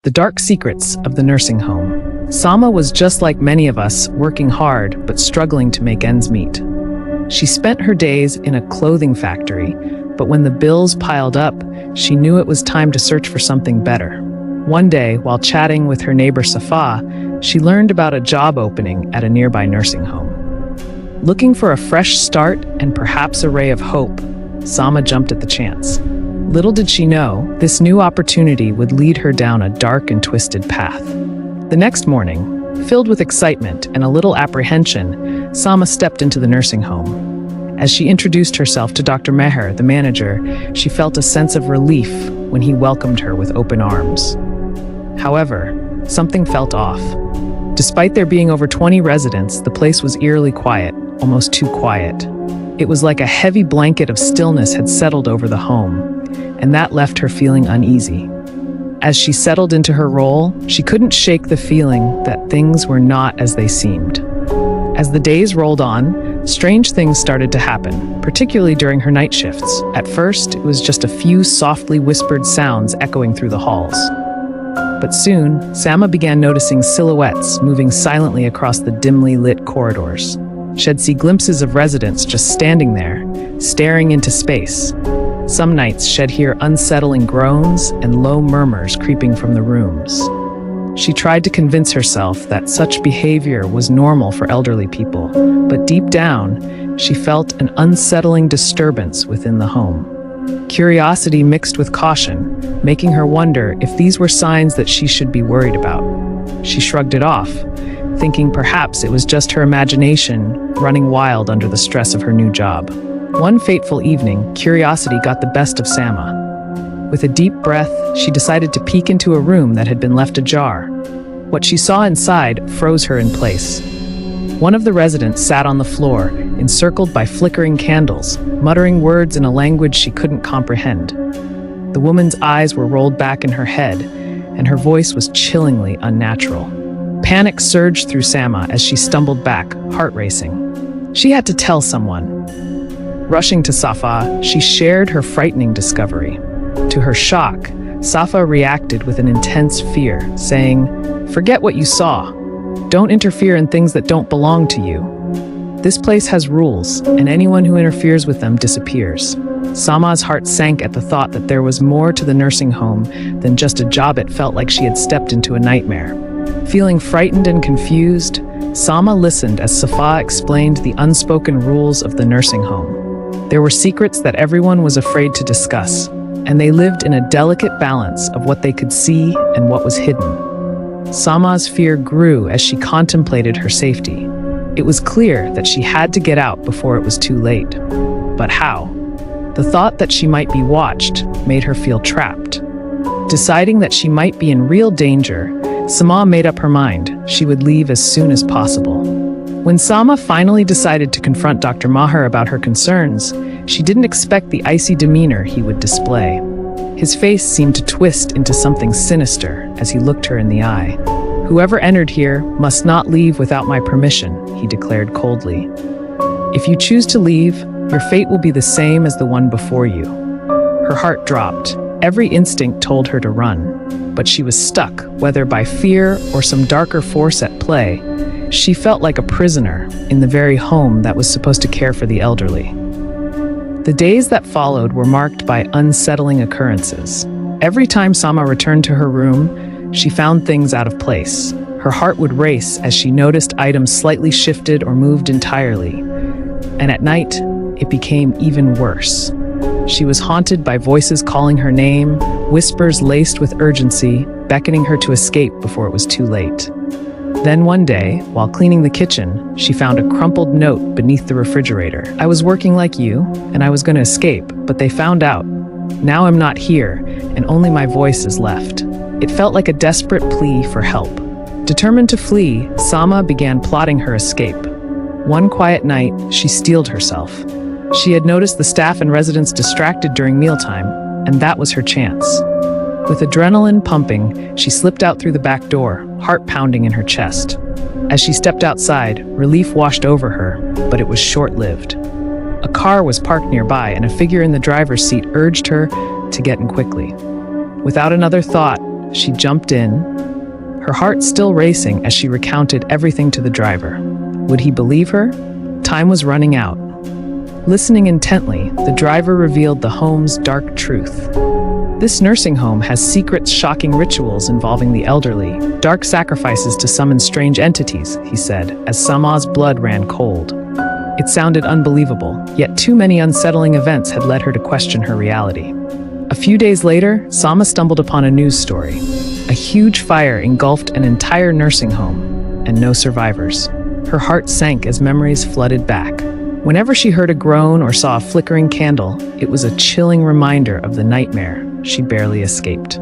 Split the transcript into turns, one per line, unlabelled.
The dark secrets of the nursing home. Sama was just like many of us, working hard but struggling to make ends meet. She spent her days in a clothing factory, but when the bills piled up, she knew it was time to search for something better. One day, while chatting with her neighbor Safa, she learned about a job opening at a nearby nursing home. Looking for a fresh start and perhaps a ray of hope, Sama jumped at the chance. Little did she know, this new opportunity would lead her down a dark and twisted path. The next morning, filled with excitement and a little apprehension, Sama stepped into the nursing home. As she introduced herself to Dr. Meher, the manager, she felt a sense of relief when he welcomed her with open arms. However, something felt off. Despite there being over 20 residents, the place was eerily quiet, almost too quiet. It was like a heavy blanket of stillness had settled over the home, and that left her feeling uneasy. As she settled into her role, she couldn't shake the feeling that things were not as they seemed. As the days rolled on, strange things started to happen, particularly during her night shifts. At first, it was just a few softly whispered sounds echoing through the halls. But soon, Sama began noticing silhouettes moving silently across the dimly lit corridors. She'd see glimpses of residents just standing there, staring into space. Some nights she'd hear unsettling groans and low murmurs creeping from the rooms. She tried to convince herself that such behavior was normal for elderly people, but deep down, she felt an unsettling disturbance within the home. Curiosity mixed with caution, making her wonder if these were signs that she should be worried about. She shrugged it off, thinking perhaps it was just her imagination running wild under the stress of her new job. One fateful evening, curiosity got the best of Sama. With a deep breath, she decided to peek into a room that had been left ajar. What she saw inside froze her in place. One of the residents sat on the floor, encircled by flickering candles, muttering words in a language she couldn't comprehend. The woman's eyes were rolled back in her head, and her voice was chillingly unnatural. Panic surged through Sama as she stumbled back, heart racing. She had to tell someone. Rushing to Safa, she shared her frightening discovery. To her shock, Safa reacted with an intense fear, saying, "Forget what you saw. Don't interfere in things that don't belong to you. This place has rules, and anyone who interferes with them disappears." Sama's heart sank at the thought that there was more to the nursing home than just a job. It felt like she had stepped into a nightmare. Feeling frightened and confused, Sama listened as Safa explained the unspoken rules of the nursing home. There were secrets that everyone was afraid to discuss, and they lived in a delicate balance of what they could see and what was hidden. Sama's fear grew as she contemplated her safety. It was clear that she had to get out before it was too late. But how? The thought that she might be watched made her feel trapped. Deciding that she might be in real danger, Sama made up her mind she would leave as soon as possible. When Sama finally decided to confront Dr. Maher about her concerns, she didn't expect the icy demeanor he would display. His face seemed to twist into something sinister as he looked her in the eye. "Whoever entered here must not leave without my permission," he declared coldly. "If you choose to leave, your fate will be the same as the one before you." Her heart dropped. Every instinct told her to run, but she was stuck, whether by fear or some darker force at play. She felt like a prisoner in the very home that was supposed to care for the elderly. The days that followed were marked by unsettling occurrences. Every time Sama returned to her room, she found things out of place. Her heart would race as she noticed items slightly shifted or moved entirely. And at night, it became even worse. She was haunted by voices calling her name, whispers laced with urgency, beckoning her to escape before it was too late. Then one day, while cleaning the kitchen, she found a crumpled note beneath the refrigerator. "I was working like you, and I was going to escape, but they found out. Now I'm not here, and only my voice is left." It felt like a desperate plea for help. Determined to flee, Sama began plotting her escape. One quiet night, she steeled herself. She had noticed the staff and residents distracted during mealtime, and that was her chance. With adrenaline pumping, she slipped out through the back door, heart pounding in her chest. As she stepped outside, relief washed over her, but it was short-lived. A car was parked nearby, and a figure in the driver's seat urged her to get in quickly. Without another thought, She jumped in, her heart still racing as she recounted everything to the driver. Would he believe her? Time was running out. Listening intently, the driver revealed the home's dark truth. This nursing home has secret, shocking rituals involving the elderly, dark sacrifices to summon strange entities, he said, as Sama's blood ran cold. It sounded unbelievable, yet too many unsettling events had led her to question her reality. A few days later, Sama stumbled upon a news story. A huge fire engulfed an entire nursing home, and no survivors. Her heart sank as memories flooded back. Whenever she heard a groan or saw a flickering candle, it was a chilling reminder of the nightmare she barely escaped.